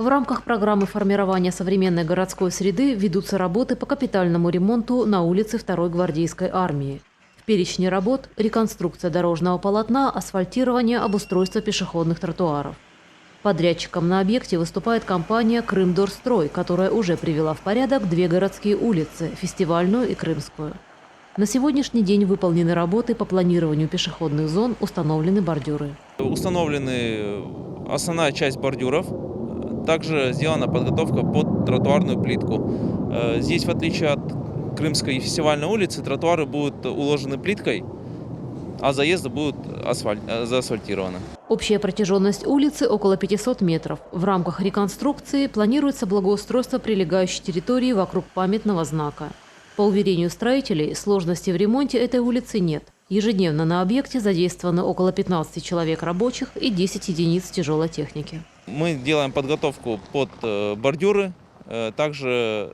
В рамках программы формирования современной городской среды ведутся работы по капитальному ремонту на улице 2-й гвардейской армии. В перечне работ – реконструкция дорожного полотна, асфальтирование, обустройство пешеходных тротуаров. Подрядчиком на объекте выступает компания «Крымдорстрой», которая уже привела в порядок 2 городские улицы – Фестивальную и Крымскую. На сегодняшний день выполнены работы по планированию пешеходных зон, установлены бордюры. Установлены основная часть бордюров. Также сделана подготовка под тротуарную плитку. Здесь, в отличие от Крымской и Фестивальной улицы, тротуары будут уложены плиткой, а заезды будут заасфальтированы. Общая протяженность улицы около 500 метров. В рамках реконструкции планируется благоустройство прилегающей территории вокруг памятного знака. По уверению строителей, сложностей в ремонте этой улицы нет. Ежедневно на объекте задействовано около 15 человек рабочих и 10 единиц тяжелой техники. Мы делаем подготовку под бордюры. Также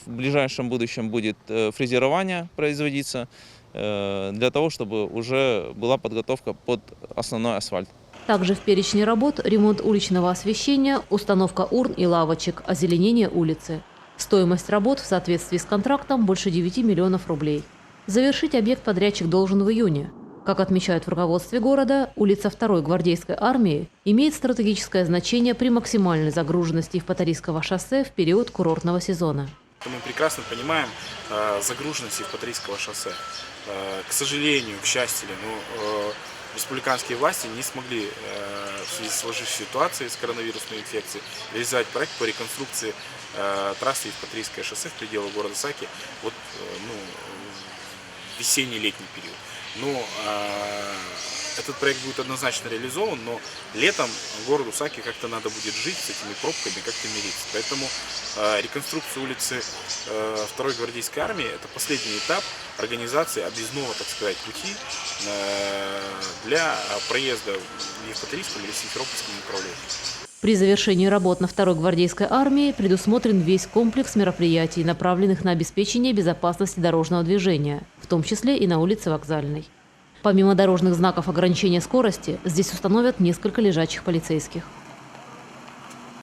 в ближайшем будущем будет фрезерование производиться для того, чтобы уже была подготовка под основной асфальт. Также в перечне работ ремонт уличного освещения, установка урн и лавочек, озеленение улицы. Стоимость работ в соответствии с контрактом больше 9 миллионов рублей. Завершить объект подрядчик должен в июне. Как отмечают в руководстве города, улица 2-й гвардейской армии имеет стратегическое значение при максимальной загруженности Евпаторийского шоссе в период курортного сезона. Мы прекрасно понимаем загруженность Евпаторийского шоссе. К сожалению, к счастью, республиканские власти не смогли в связи с сложившейся ситуацией с коронавирусной инфекцией реализовать проект по реконструкции трассы Евпаторийское шоссе в пределах города Саки в весенний-летний период. Этот проект будет однозначно реализован, но летом городу Саки как-то надо будет жить с этими пробками, как-то мириться. Поэтому реконструкция улицы 2-й гвардейской армии – это последний этап организации объездного, так сказать, пути для проезда в Евпаторийском или Симферопольском направлении. При завершении работ на 2-й гвардейской армии предусмотрен весь комплекс мероприятий, направленных на обеспечение безопасности дорожного движения, в том числе и на улице Вокзальной. Помимо дорожных знаков ограничения скорости, здесь установят несколько лежачих полицейских.